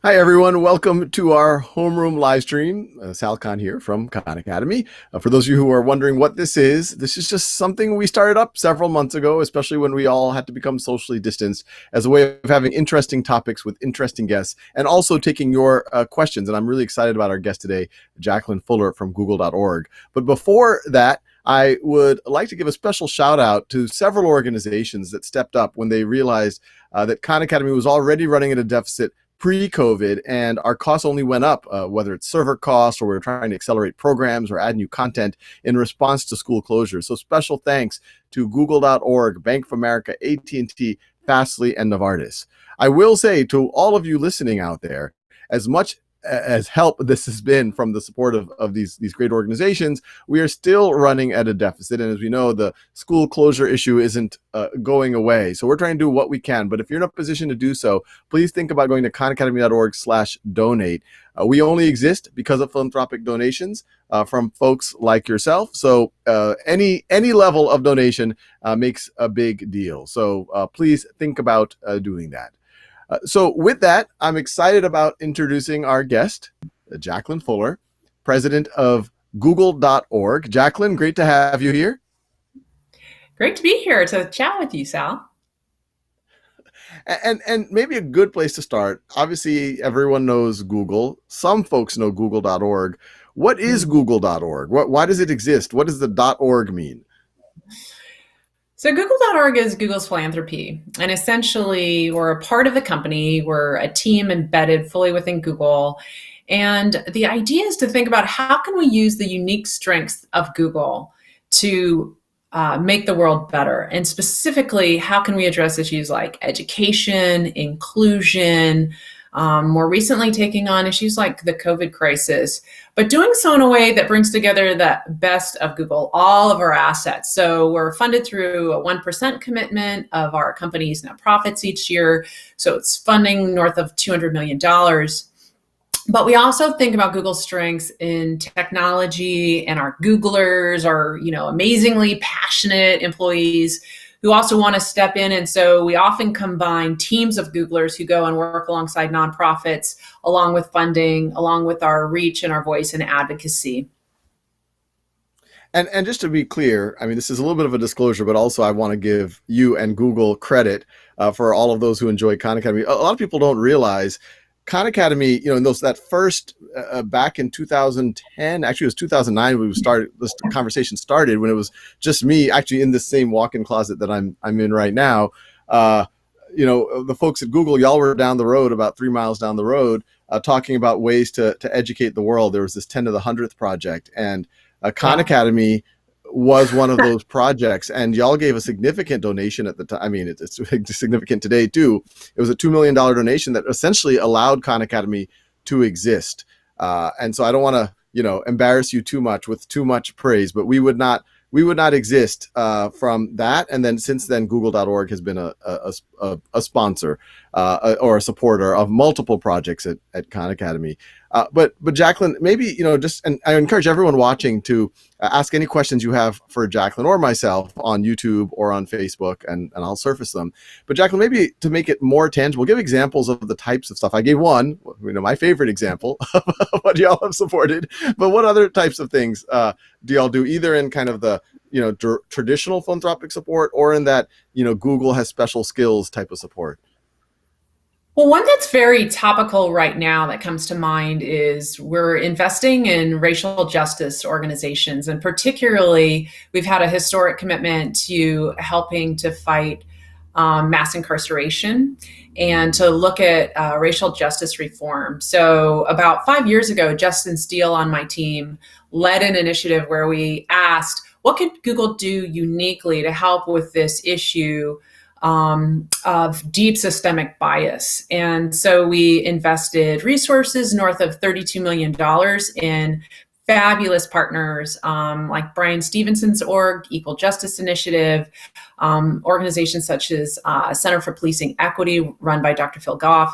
Hi, everyone. Welcome to our homeroom live stream. Sal Khan here from Khan Academy. For those of you who are wondering what this is just something we started up several months ago, especially when we all had to become socially distanced, as a way of having interesting topics with interesting guests and also taking your questions. And I'm really excited about our guest today, Jacquelline Fuller from Google.org. But before that, I would like to give a special shout out to several organizations that stepped up when they realized that Khan Academy was already running at a deficit pre-COVID, and our costs only went up, whether it's server costs or we're trying to accelerate programs or add new content in response to school closures. So special thanks to Google.org, Bank of America, AT&T, Fastly, and Novartis. I will say to all of you listening out there, as much as help this has been from the support of these great organizations, we are still running at a deficit. And as we know, the school closure issue isn't going away. So we're trying to do what we can. But if you're in a position to do so, please think about going to khanacademy.org/donate. We only exist because of philanthropic donations from folks like yourself. So any level of donation makes a big deal. So please think about doing that. So with that, I'm excited about introducing our guest, Jacquelline Fuller, president of Google.org. Jacqueline, great to have you here. Great to be here to chat with you, Sal. And maybe a good place to start. Obviously, everyone knows Google. Some folks know Google.org. What is Google.org? Why does it exist? What does the .org mean? So Google.org is Google's philanthropy. And essentially, we're a part of the company. We're a team embedded fully within Google. And the idea is to think about how can we use the unique strengths of Google to make the world better. And specifically, how can we address issues like education, inclusion, more recently taking on issues like the COVID crisis, but doing so in a way that brings together the best of Google, all of our assets. So we're funded through a 1% commitment of our company's net profits each year. So it's funding north of $200 million. But we also think about Google's strengths in technology and our Googlers, our amazingly passionate employees who also want to step in. And so we often combine teams of Googlers who go and work alongside nonprofits, along with funding, along with our reach and our voice and advocacy. And just to be clear, I mean, this is a little bit of a disclosure, but also I want to give you and Google credit for all of those who enjoy Khan Academy. A lot of people don't realize Khan Academy, in that first back in 2010, actually it was 2009 this conversation started, when it was just me actually in the same walk-in closet that I'm in right now. The folks at Google, y'all were down the road, about 3 miles down the road, talking about ways to educate the world. There was this 10 to the 100th project, and Khan Academy was one of those projects, and y'all gave a significant donation at the time. I mean, it's significant today too. It was a $2 million donation that essentially allowed Khan Academy to exist. And so I don't want to, embarrass you too much with too much praise, but we would not exist from that. And then since then, Google.org has been a sponsor or a supporter of multiple projects at Khan Academy. But Jacqueline, maybe, and I encourage everyone watching to ask any questions you have for Jacqueline or myself on YouTube or on Facebook, and I'll surface them. But Jacqueline, maybe to make it more tangible, give examples of the types of stuff. I gave one, my favorite example of what y'all have supported, but what other types of things do y'all do, either in kind of the traditional philanthropic support or in that Google has special skills type of support? Well, one that's very topical right now that comes to mind is we're investing in racial justice organizations. And particularly, we've had a historic commitment to helping to fight mass incarceration and to look at racial justice reform. So about 5 years ago, Justin Steele on my team led an initiative where we asked, what could Google do uniquely to help with this issue of deep systemic bias? And so we invested resources north of $32 million in fabulous partners like Brian Stevenson's org, Equal Justice Initiative, organizations such as Center for Policing Equity, run by Dr. Phil Goff.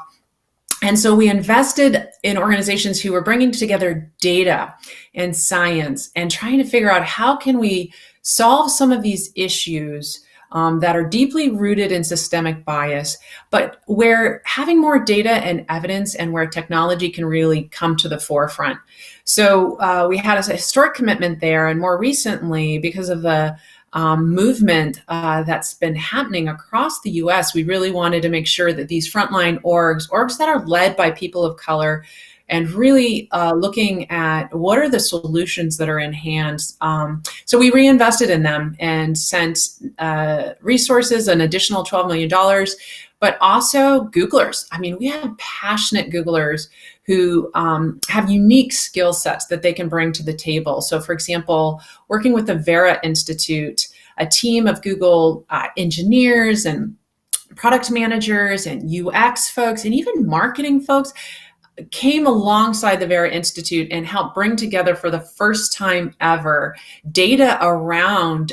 And so we invested in organizations who were bringing together data and science and trying to figure out how can we solve some of these issues that are deeply rooted in systemic bias, but where having more data and evidence and where technology can really come to the forefront. So we had a historic commitment there, and more recently, because of the movement that's been happening across the US, we really wanted to make sure that these frontline orgs that are led by people of color, and really looking at what are the solutions that are in hand. So we reinvested in them and sent resources, an additional $12 million, but also Googlers. I mean, we have passionate Googlers who have unique skill sets that they can bring to the table. So for example, working with the Vera Institute, a team of Google engineers and product managers and UX folks and even marketing folks came alongside the Vera Institute and helped bring together for the first time ever data around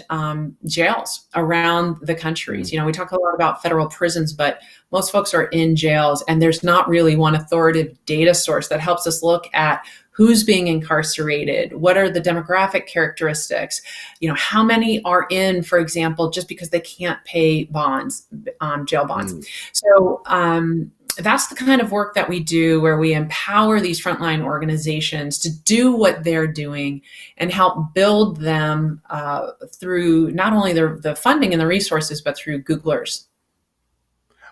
jails around the countries. You know, we talk a lot about federal prisons, but most folks are in jails, and there's not really one authoritative data source that helps us look at who's being incarcerated, what are the demographic characteristics, you know, how many are in, for example, just because they can't pay bonds, jail bonds. So that's the kind of work that we do, where we empower these frontline organizations to do what they're doing and help build them through not only the funding and the resources, but through Googlers.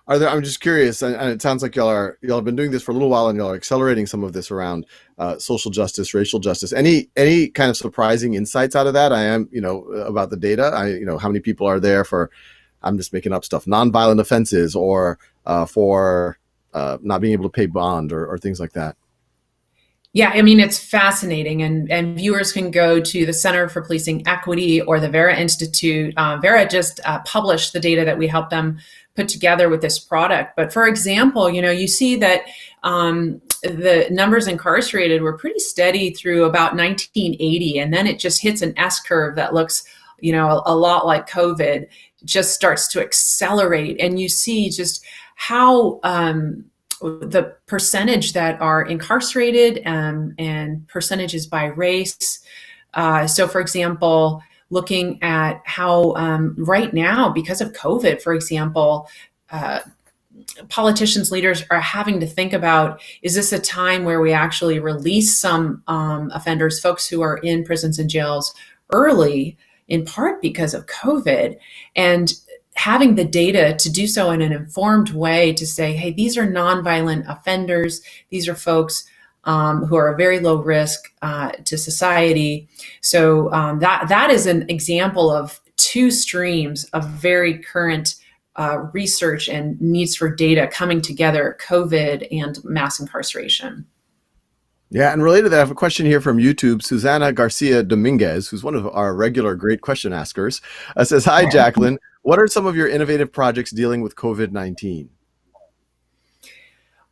I'm just curious, and it sounds like y'all have been doing this for a little while, and y'all are accelerating some of this around social justice, racial justice. Any kind of surprising insights out of that? I am, about the data. How many people are there for, I'm just making up stuff, nonviolent offenses, or for not being able to pay bond, or things like that. Yeah, I mean, it's fascinating, and viewers can go to the Center for Policing Equity or the Vera Institute. Vera just published the data that we helped them put together with this product. But for example, you see that the numbers incarcerated were pretty steady through about 1980, and then it just hits an S curve that looks, a lot like COVID, just starts to accelerate, and you see just how the percentage that are incarcerated and percentages by race. So for example, looking at how right now, because of COVID, for example, politicians, leaders are having to think about, is this a time where we actually release some offenders, folks who are in prisons and jails early, in part because of COVID, and having the data to do so in an informed way to say, hey, these are nonviolent offenders. These are folks who are a very low risk to society. So that is an example of two streams of very current research and needs for data coming together: COVID and mass incarceration. Yeah, and related to that, I have a question here from YouTube. Susana Garcia Dominguez, who's one of our regular great question askers, says, hi, Jacqueline. What are some of your innovative projects dealing with COVID-19?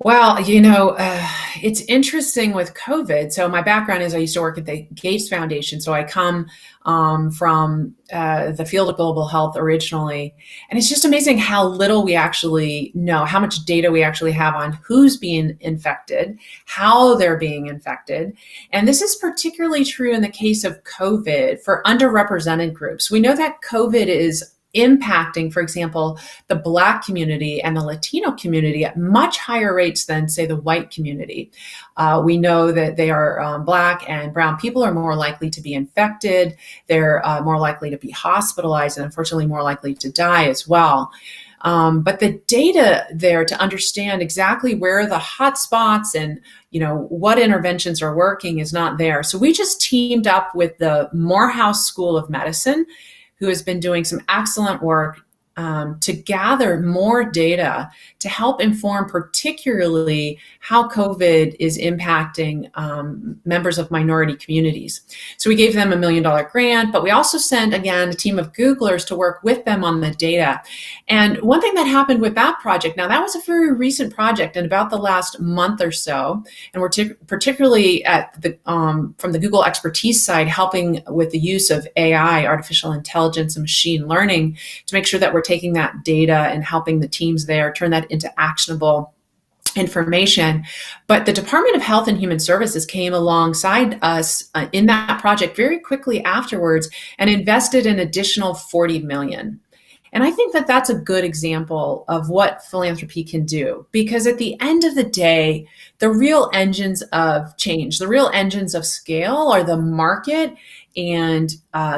Well, it's interesting with COVID. So my background is I used to work at the Gates Foundation. So I come from the field of global health originally. And it's just amazing how little we actually know, how much data we actually have on who's being infected, how they're being infected. And this is particularly true in the case of COVID for underrepresented groups. We know that COVID is impacting, for example, the Black community and the Latino community at much higher rates than, say, the white community. We know that they are Black and brown people are more likely to be infected. They're more likely to be hospitalized and unfortunately more likely to die as well. But the data there to understand exactly where the hot spots and what interventions are working is not there. So we just teamed up with the Morehouse School of Medicine, who has been doing some excellent work to gather more data to help inform particularly how COVID is impacting members of minority communities. So we gave them $1 million grant, but we also sent, again, a team of Googlers to work with them on the data. And one thing that happened with that project, now that was a very recent project in about the last month or so, and we're particularly at the from the Google expertise side, helping with the use of AI, artificial intelligence and machine learning, to make sure that we're taking that data and helping the teams there turn that into actionable information. But the Department of Health and Human Services came alongside us in that project very quickly afterwards and invested an additional $40 million. And I think that that's a good example of what philanthropy can do, because at the end of the day, the real engines of change, the real engines of scale are the market and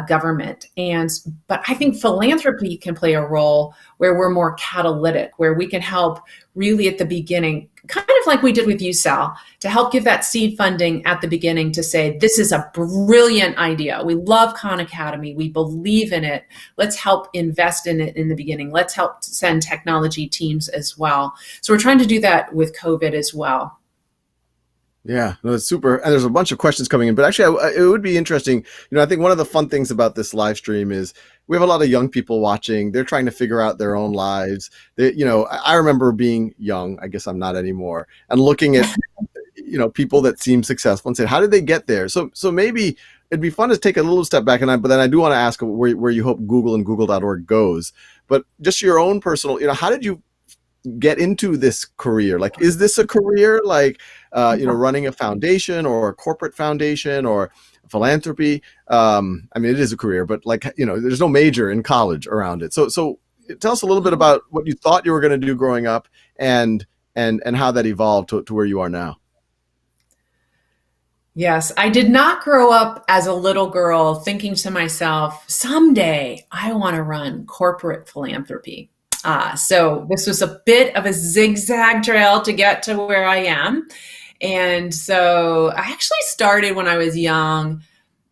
government. But I think philanthropy can play a role where we're more catalytic, where we can help really at the beginning, kind of like we did with you, Sal, to help give that seed funding at the beginning to say, this is a brilliant idea. We love Khan Academy. We believe in it. Let's help invest in it in the beginning. Let's help send technology teams as well. So we're trying to do that with COVID as well. Yeah, no, it's super. And there's a bunch of questions coming in, but actually, it would be interesting. I think one of the fun things about this live stream is we have a lot of young people watching. They're trying to figure out their own lives. I remember being young. I guess I'm not anymore, and looking at people that seem successful and say, how did they get there? So maybe it'd be fun to take a little step back, but then I do want to ask where you hope Google and Google.org goes. But just your own personal, how did you get into this career? Like, is this a career, like running a foundation or a corporate foundation or philanthropy? I mean, it is a career, but there's no major in college around it. So tell us a little bit about what you thought you were going to do growing up and how that evolved to where you are now. Yes, I did not grow up as a little girl thinking to myself, someday I want to run corporate philanthropy. So this was a bit of a zigzag trail to get to where I am. And so I actually started when I was young,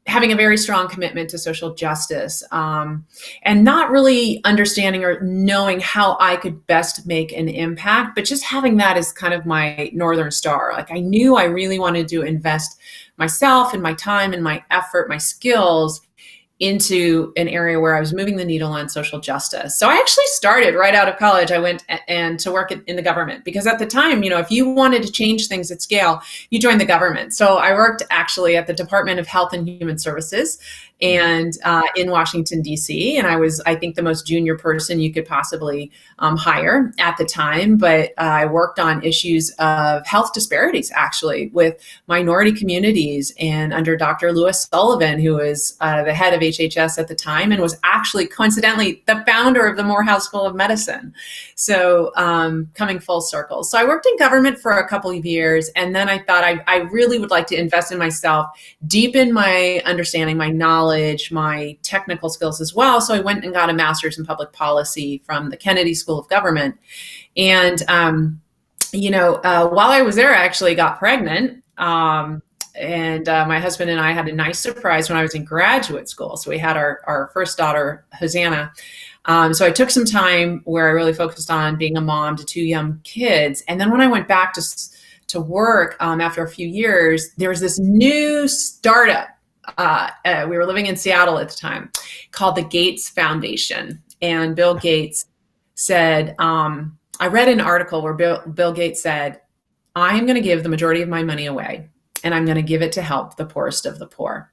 having a very strong commitment to social justice, and not really understanding or knowing how I could best make an impact, but just having that as kind of my Northern Star. Like, I knew I really wanted to invest myself and my time and my effort, my skills into an area where I was moving the needle on social justice. So I actually started right out of college. I went and to work in the government, because at the time, if you wanted to change things at scale, you joined the government. So I worked actually at the Department of Health and Human Services and in Washington, D.C. And I was, I think, the most junior person you could possibly hire at the time. But I worked on issues of health disparities, actually, with minority communities, and under Dr. Lewis Sullivan, who was the head of HHS at the time and was actually coincidentally the founder of the Morehouse School of Medicine. So coming full circle. So I worked in government for a couple of years, and then I thought I really would like to invest in myself, deepen my understanding, my knowledge, my technical skills as well. So I went and got a master's in public policy from the Kennedy School of Government. And, while I was there, I actually got pregnant. And my husband and I had a nice surprise when I was in graduate school. So we had our first daughter, Hosanna. So I took some time where I really focused on being a mom to two young kids. And then when I went back to work after a few years, there was this new startup. We were living in Seattle at the time, called the Gates Foundation. And Bill Gates said, I read an article where Bill Gates said, I am going to give the majority of my money away, and I'm going to give it to help the poorest of the poor.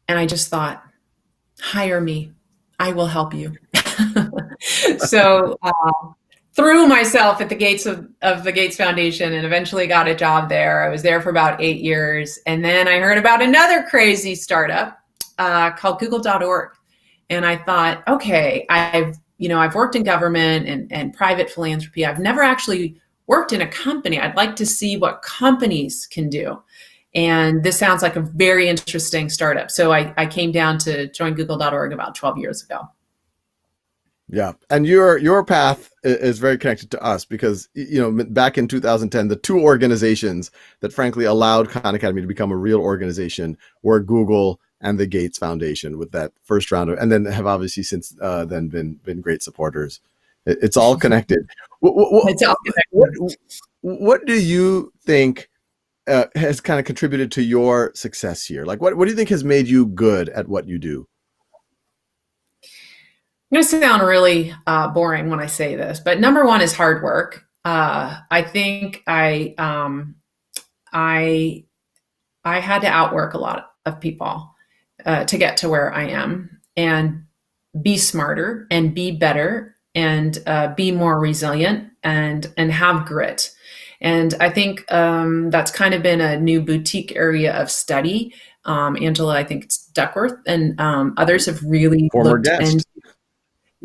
And I just thought, hire me. I will help you. So threw myself at the gates of the Gates Foundation and eventually got a job there. I was there for about 8 years. And then I heard about another crazy startup called Google.org. And I thought, okay, I've worked in government and private philanthropy. I've never actually worked in a company. I'd like to see what companies can do. And this sounds like a very interesting startup. So I came down to join Google.org about 12 years ago. Yeah. And your path is very connected to us because, back in 2010, the two organizations that frankly allowed Khan Academy to become a real organization were Google and the Gates Foundation, with that first round and then have obviously since then been great supporters. It's all connected. It's all connected. What do you think has kind of contributed to your success here? Like, what do you think has made you good at what you do? I'm going to sound really boring when I say this, but number one is hard work. I think I had to outwork a lot of people to get to where I am, and be smarter and be better and be more resilient and have grit. And I think that's kind of been a new boutique area of study. Angela, I think it's Duckworth and others have really former guest.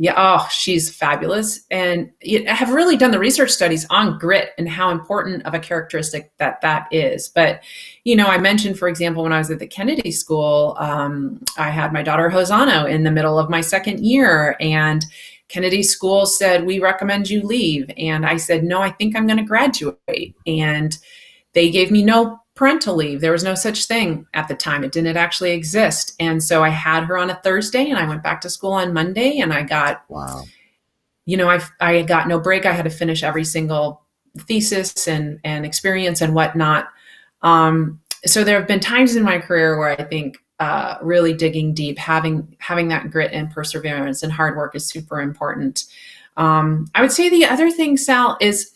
Yeah, oh, she's fabulous. And I have really done the research studies on grit and how important of a characteristic that is. But, I mentioned, for example, when I was at the Kennedy School, I had my daughter Hosanna in the middle of my second year, and Kennedy School said, "We recommend you leave." And I said, "No, I think I'm going to graduate." And they gave me no parental leave. There was no such thing at the time. It didn't actually exist. And so I had her on a Thursday and I went back to school on Monday, and I got, Wow. I got no break. I had to finish every single thesis and experience and whatnot. So there have been times in my career where I think really digging deep, having that grit and perseverance and hard work is super important. I would say the other thing, Sal, is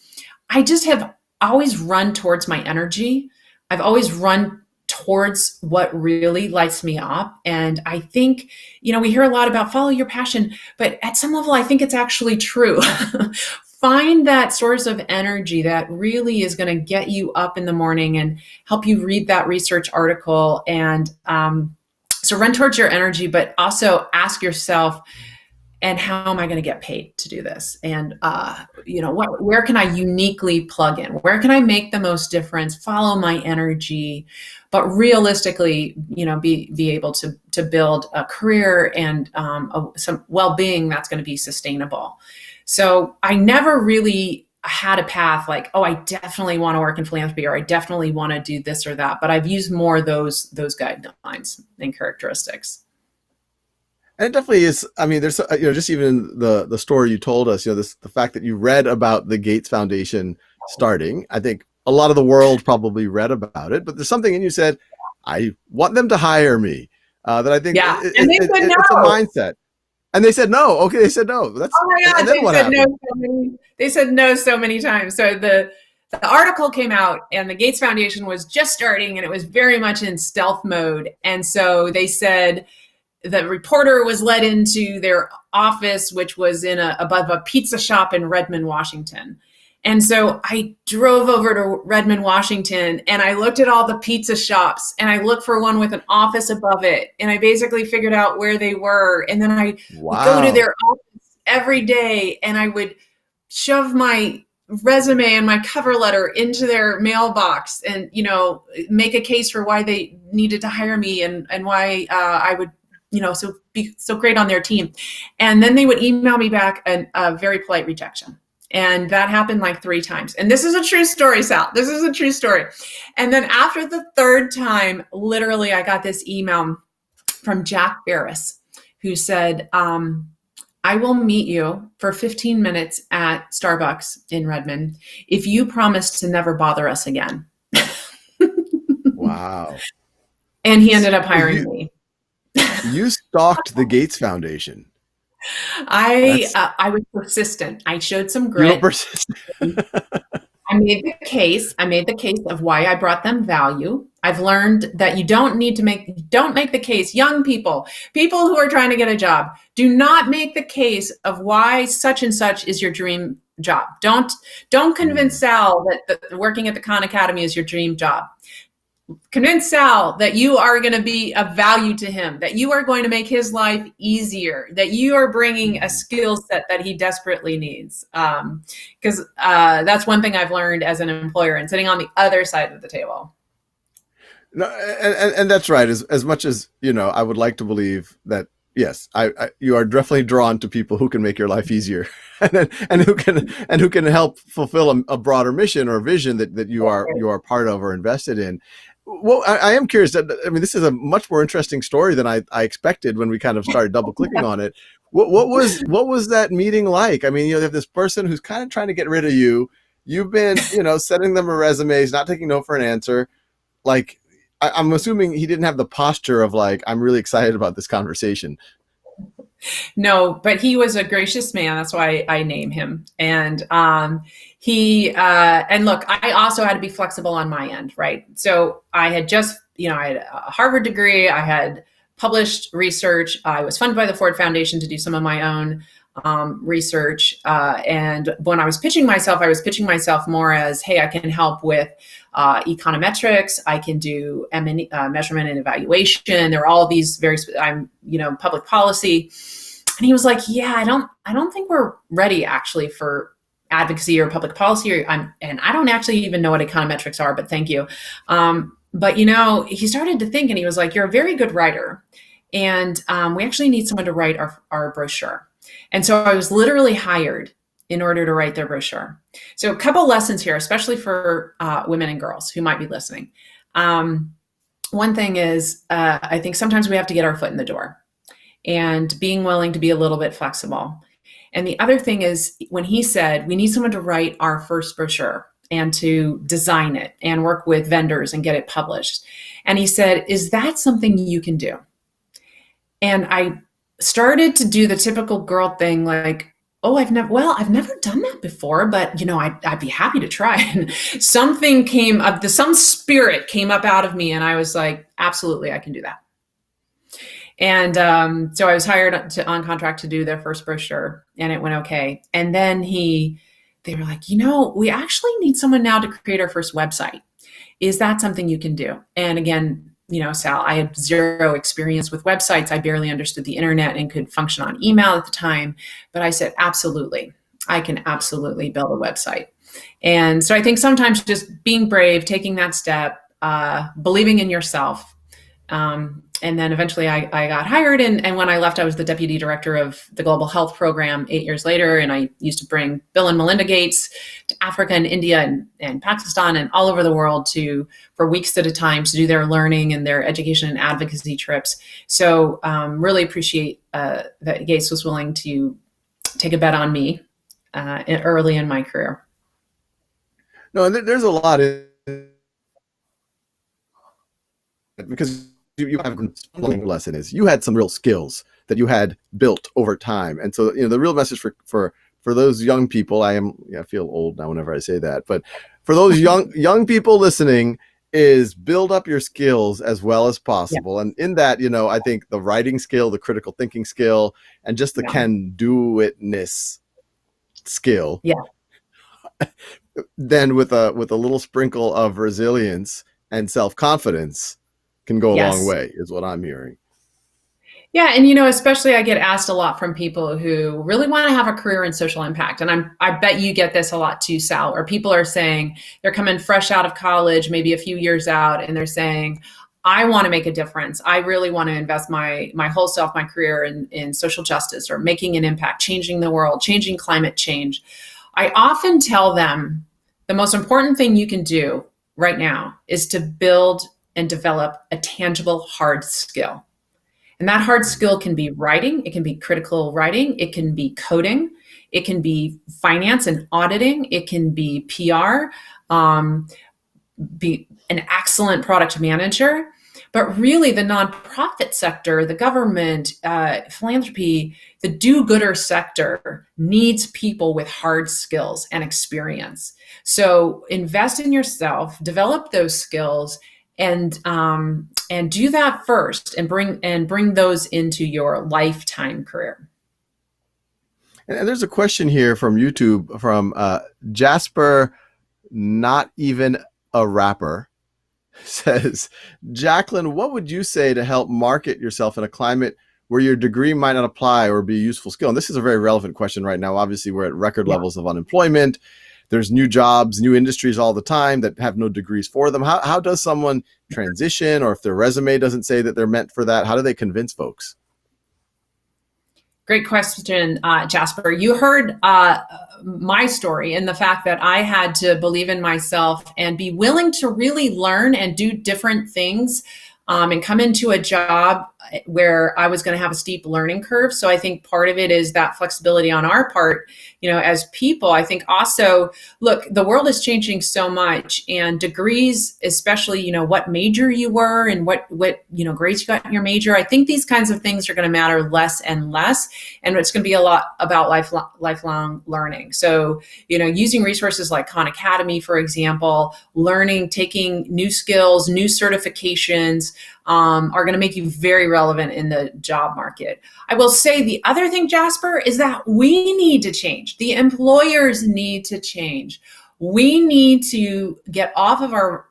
I just have always run towards my energy. I've always run towards what really lights me up. And I think, we hear a lot about follow your passion, but at some level, I think it's actually true. Find that source of energy that really is going to get you up in the morning and help you read that research article. And so run towards your energy, but also ask yourself, and how am I going to get paid to do this? And, where can I uniquely plug in? Where can I make the most difference? Follow my energy, but realistically, be able to build a career and some well-being that's going to be sustainable. So I never really had a path like, oh, I definitely want to work in philanthropy, or I definitely want to do this or that. But I've used more of those guidelines and characteristics. And it definitely is. I mean, there's just even the story you told us. The fact that you read about the Gates Foundation starting. I think a lot of the world probably read about it, but there's something in you said, "I want them to hire me." That I think Yeah, and they said no. It's a mindset. And they said no. Okay, they said no. That's Oh my God, and then what happened? they said no so many times. So the article came out, and the Gates Foundation was just starting, and it was very much in stealth mode. And so they said, the reporter was led into their office, which was above a pizza shop in Redmond, Washington. And so I drove over to Redmond, Washington, and I looked at all the pizza shops, and I looked for one with an office above it. And I basically figured out where they were. And then I would go to their office every day, and I would shove my resume and my cover letter into their mailbox and, make a case for why they needed to hire me and why I would so be so great on their team. And then they would email me back a very polite rejection. And that happened like 3 times. And this is a true story, Sal. This is a true story. And then after the 3rd time, literally, I got this email from Jack Barris, who said, I will meet you for 15 minutes at Starbucks in Redmond if you promise to never bother us again. Wow. And he ended up hiring me. You stalked the Gates Foundation. I was persistent. I showed some grit. You were persistent. I made the case of why I brought them value. I've learned that you don't make the case. Young people who are trying to get a job, do not make the case of why such and such is your dream job. Don't convince Sal that working at the Khan Academy is your dream job. Convince Sal that you are going to be of value to him, that you are going to make his life easier, that you are bringing a skill set that he desperately needs. Because that's one thing I've learned as an employer and sitting on the other side of the table. No, and that's right. As much as, I would like to believe that, yes, you are definitely drawn to people who can make your life easier and who can help fulfill a broader mission or vision that you are part of or invested in. Well, I am curious. I mean, this is a much more interesting story than I expected when we kind of started double clicking on it. What was that meeting like? I mean, you have this person who's kind of trying to get rid of you. You've been, sending them a resumes, not taking no for an answer. Like, I'm assuming he didn't have the posture of like, I'm really excited about this conversation. No, but he was a gracious man. That's why I name him. And and look, I also had to be flexible on my end, right? So I had just, I had a Harvard degree. I had published research. I was funded by the Ford Foundation to do some of my own research. And when I was pitching myself more as, hey, I can help with econometrics. I can do measurement and evaluation. There are all these public policy. And he was like, yeah, I don't think we're ready actually for advocacy or public policy, and I don't actually even know what econometrics are, but thank you. But he started to think, and he was like, you're a very good writer, and we actually need someone to write our brochure. And so I was literally hired in order to write their brochure. So a couple lessons here, especially for women and girls who might be listening. One thing is, I think sometimes we have to get our foot in the door and being willing to be a little bit flexible. And the other thing is, when he said, we need someone to write our first brochure and to design it and work with vendors and get it published. And he said, is that something you can do? And I started to do the typical girl thing, like, oh, I've never done that before, but I'd be happy to try. And something came up, some spirit came up out of me, and I was like, absolutely, I can do that. And so I was hired on contract to do their first brochure, and it went okay. And then they were like, we actually need someone now to create our first website. Is that something you can do? And again, Sal, I had zero experience with websites. I barely understood the internet and could function on email at the time. But I said, absolutely, I can absolutely build a website. And so I think sometimes just being brave, taking that step, believing in yourself. And then eventually I got hired. And when I left, I was the deputy director of the Global Health Program 8 years later. And I used to bring Bill and Melinda Gates to Africa and India and Pakistan and all over the world for weeks at a time to do their learning and their education and advocacy trips. So really appreciate that Gates was willing to take a bet on me early in my career. No, there's a lot in, because you have a lesson is you had some real skills that you had built over time. And so, the real message for those young people, I feel old now whenever I say that, but for those young people listening, is build up your skills as well as possible. Yeah. And in that, I think the writing skill, the critical thinking skill, and just the can-do-itness skill. Yeah. Then with a little sprinkle of resilience and self-confidence can go a long way, is what I'm hearing. Yeah. And, especially I get asked a lot from people who really want to have a career in social impact. And I bet you get this a lot too, Sal, where people are saying they're coming fresh out of college, maybe a few years out, and they're saying, I want to make a difference. I really want to invest my whole self, my career in social justice or making an impact, changing the world, changing climate change. I often tell them the most important thing you can do right now is to build and develop a tangible hard skill. And that hard skill can be writing, it can be critical writing, it can be coding, it can be finance and auditing, it can be PR, be an excellent product manager. But really the nonprofit sector, the government, philanthropy, the do-gooder sector needs people with hard skills and experience. So invest in yourself, develop those skills, and do that first, and bring those into your lifetime career. And there's a question here from YouTube from Jasper, not even a rapper, says, Jacqueline, what would you say to help market yourself in a climate where your degree might not apply or be a useful skill? And this is a very relevant question right now. Obviously, we're at record levels of unemployment. There's new jobs, new industries all the time that have no degrees for them. How does someone transition, or if their resume doesn't say that they're meant for that, how do they convince folks? Great question, Jasper. You heard my story and the fact that I had to believe in myself and be willing to really learn and do different things and come into a job where I was going to have a steep learning curve. So I think part of it is that flexibility on our part, as people. I think also, look, the world is changing so much, and degrees, especially, what major you were and what grades you got in your major. I think these kinds of things are going to matter less and less, and it's going to be a lot about lifelong learning. So, using resources like Khan Academy, for example, learning, taking new skills, new certifications, are going to make you very relevant in the job market. I will say the other thing, Jasper, is that we need to change. The employers need to change. We need to get off of our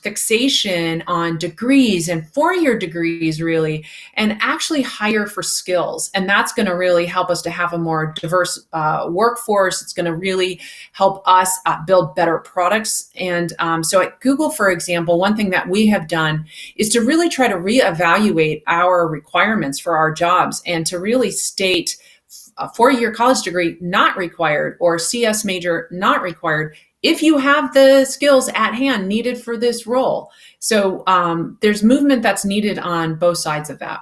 fixation on degrees and 4-year degrees, really, and actually hire for skills. And that's going to really help us to have a more diverse workforce. It's going to really help us build better products. And so at Google, for example, one thing that we have done is to really try to reevaluate our requirements for our jobs and to really state a 4-year college degree not required or CS major not required if you have the skills at hand needed for this role. So there's movement that's needed on both sides of that.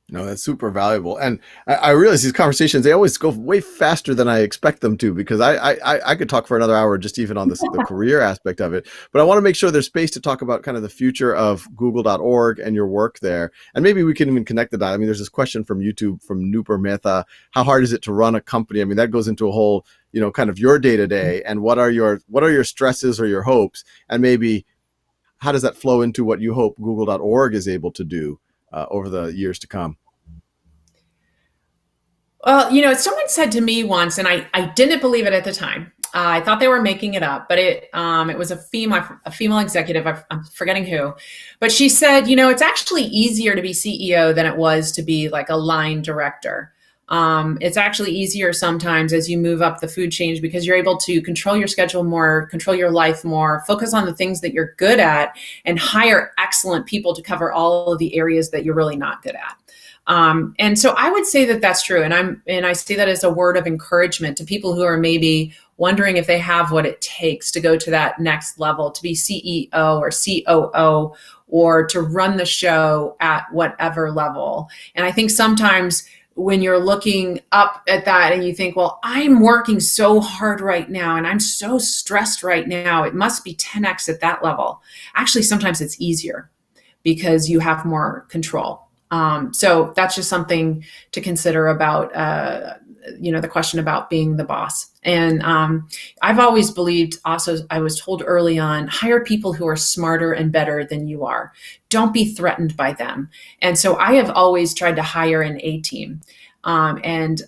No, that's super valuable. And I realize these conversations, they always go way faster than I expect them to, because I could talk for another hour just even on the career aspect of it. But I want to make sure there's space to talk about kind of the future of Google.org and your work there. And maybe we can even connect the dot. I mean, there's this question from YouTube from Nooper Mehta. How hard is it to run a company? I mean, that goes into a whole, kind of your day to day, and what are your stresses or your hopes? And maybe how does that flow into what you hope Google.org is able to do over the years to come? Well, someone said to me once, and I didn't believe it at the time. I thought they were making it up, but it was a female executive. I'm forgetting who, but she said, it's actually easier to be CEO than it was to be like a line director. It's actually easier sometimes as you move up the food chain because you're able to control your schedule more, control your life more, focus on the things that you're good at, and hire excellent people to cover all of the areas that you're really not good at. And so I would say that that's true. And I say that as a word of encouragement to people who are maybe wondering if they have what it takes to go to that next level, to be CEO or COO, or to run the show at whatever level. And I think sometimes when you're looking up at that and you think, well, I'm working so hard right now and I'm so stressed right now, it must be 10x at that level. Actually, sometimes it's easier because you have more control. So that's just something to consider about, the question about being the boss. And I've always believed also, I was told early on, hire people who are smarter and better than you are. Don't be threatened by them. And so I have always tried to hire an A team. And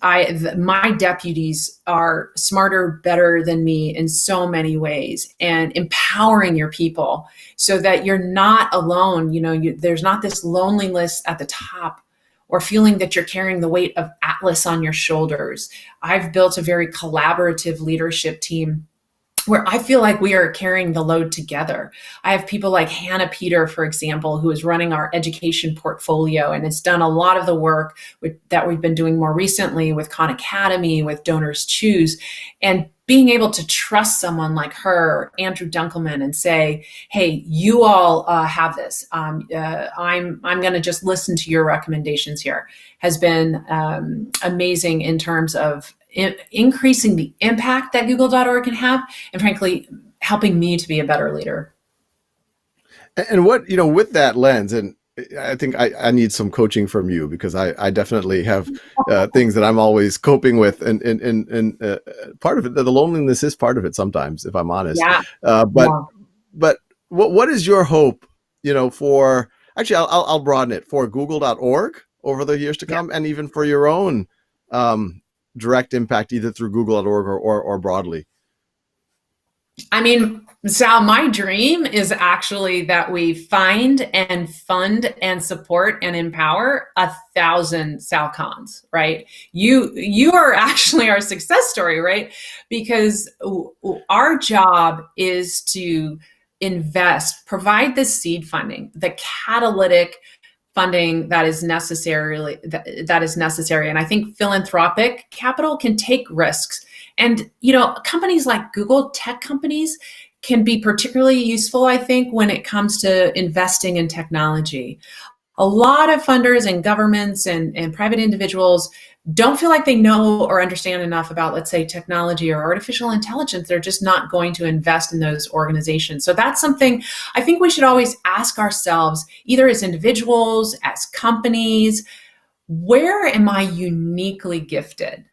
my deputies are smarter, better than me in so many ways, and empowering your people so that you're not alone. There's not this loneliness at the top or feeling that you're carrying the weight of Atlas on your shoulders. I've built a very collaborative leadership team where I feel like we are carrying the load together. I have people like Hannah Peter, for example, who is running our education portfolio and has done a lot of the work that we've been doing more recently with Khan Academy, with Donors Choose, and being able to trust someone like her, Andrew Dunkelman, and say, hey, you all have this. I'm going to just listen to your recommendations here, has been amazing in terms of increasing the impact that Google.org can have, and frankly, helping me to be a better leader. And what, with that lens, and I think I need some coaching from you, because I definitely have things that I'm always coping with, and part of it, the loneliness is part of it sometimes, if I'm honest. Yeah. But what is your hope, for, actually, I'll broaden it, for Google.org over the years to come, and even for your own direct impact, either through Google.org or broadly? I mean, Sal, my dream is actually that we find and fund and support and empower 1,000 SalCons, right? You are actually our success story, right? Because our job is to provide the seed funding, the catalytic funding that is necessary. And I think philanthropic capital can take risks. And, companies like Google, tech companies, can be particularly useful, I think, when it comes to investing in technology. A lot of funders and governments and private individuals don't feel like they know or understand enough about, let's say, technology or artificial intelligence. They're just not going to invest in those organizations. So that's something I think we should always ask ourselves, either as individuals, as companies, where am I uniquely gifted?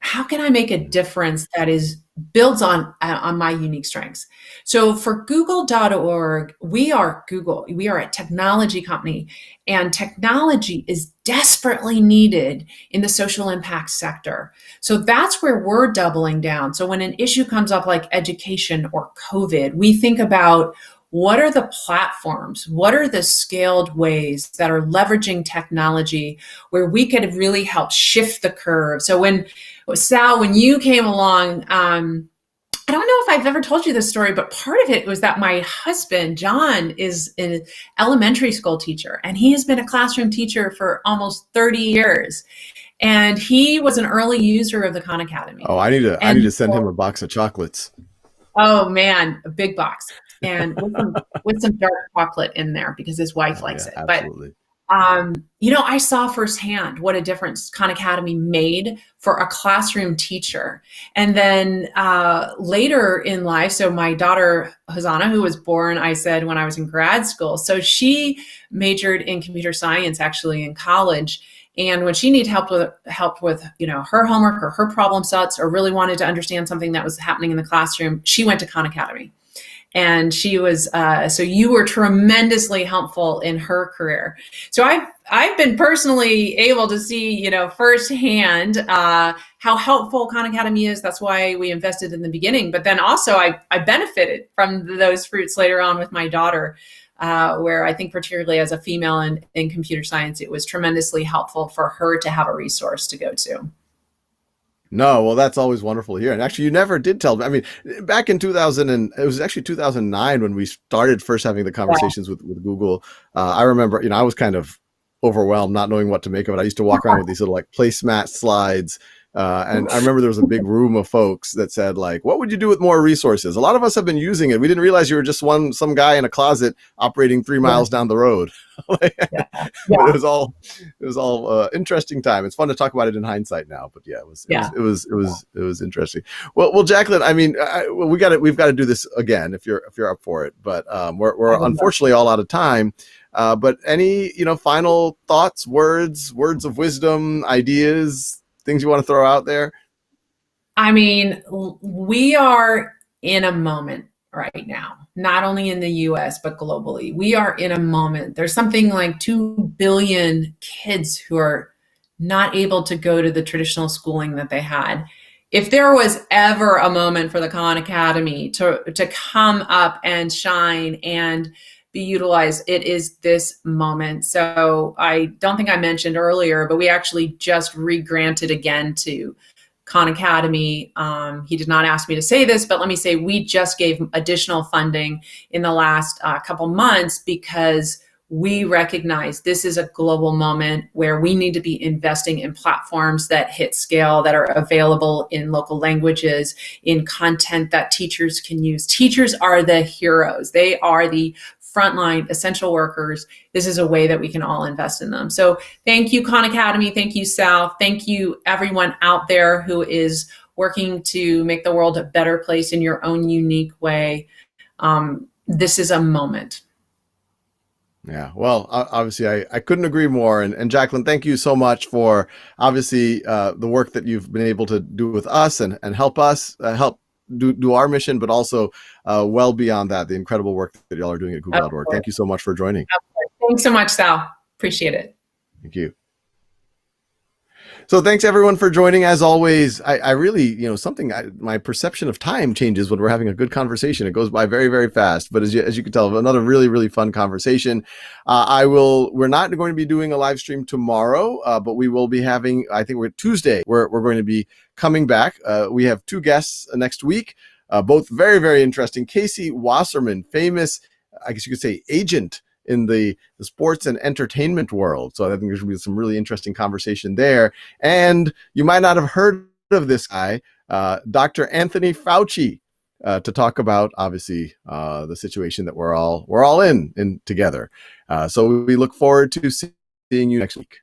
How can I make a difference that is builds on my unique strengths. So for Google.org, we are Google. We are a technology company, and technology is desperately needed in the social impact sector. So that's where we're doubling down. So when an issue comes up like education or COVID, we think about what are the platforms, what are the scaled ways that are leveraging technology where we could really help shift the curve. So when Sal, when you came along, I don't know if I've ever told you this story, but part of it was that my husband, John, is an elementary school teacher, and he has been a classroom teacher for almost 30 years. And he was an early user of the Khan Oh, Academy. I need And to send him a box of chocolates. oh man, a big box. And with some dark chocolate in there because his wife Oh likes yeah, it. But absolutely. I saw firsthand what a difference Khan Academy made for a classroom teacher. And then later in life, so my daughter, Hosanna, who was born, I said, when I was in grad school. So she majored in computer science actually in college. And when she needed help with her homework or her problem sets or really wanted to understand something that was happening in the classroom, she went to Khan Academy. And she was so you were tremendously helpful in her career. So I've been personally able to see firsthand how helpful Khan Academy is. That's why we invested in the beginning. But then also I benefited from those fruits later on with my daughter, where I think particularly as a female in computer science, it was tremendously helpful for her to have a resource to go to. No, well, that's always wonderful to hear. And actually, you never did tell me. I mean, back in 2000, and it was actually 2009 when we started first having the conversations with Google. I remember, I was kind of overwhelmed, not knowing what to make of it. I used to walk around with these little like placemat slides. And I remember there was a big room of folks that said, like, what would you do with more resources? A lot of us have been using it. We didn't realize you were just some guy in a closet operating 3 miles down the road. Yeah. But Yeah. it was all interesting time. It's fun to talk about it in hindsight now, but yeah, Yeah. it was interesting. Well, Jacqueline, I mean, we've got to do this again if you're up for it. But we're I would love unfortunately all out of time. But any final thoughts, words of wisdom, ideas, things you want to throw out there? I mean, we are in a moment right now, not only in the US, but globally. We are in a moment. There's something like 2 billion kids who are not able to go to the traditional schooling that they had. If there was ever a moment for the Khan Academy to come up and shine and be utilized, it is this moment. So I don't think I mentioned earlier, but we actually just re-granted again to Khan Academy. He did not ask me to say this, but let me say we just gave additional funding in the last couple months because we recognize this is a global moment where we need to be investing in platforms that hit scale, that are available in local languages, in content that teachers can use. Teachers are the heroes. They are the frontline essential workers. This is a way that we can all invest in them. So thank you, Khan Academy. Thank you, Sal. Thank you, everyone out there who is working to make the world a better place in your own unique way. This is a moment. Yeah, well, obviously, I couldn't agree more. And Jacqueline, thank you so much for obviously the work that you've been able to do with us and help us help do our mission, but also well beyond that, the incredible work that y'all are doing at Google.org. Thank you so much for joining. Thanks so much, Sal. Appreciate it. Thank you. So thanks everyone for joining. As always, I really, my perception of time changes when we're having a good conversation. It goes by very, very fast. But as you can tell, another really, really fun conversation. We're not going to be doing a live stream tomorrow, but we will be having, I think we're Tuesday, we're going to be coming back. We have 2 guests next week, both very, very interesting. Casey Wasserman, famous, I guess you could say, agent in the sports and entertainment world. So I think there's going to be some really interesting conversation there. And you might not have heard of this guy, Dr. Anthony Fauci, to talk about, obviously, the situation that we're all in together. So we look forward to seeing you next week.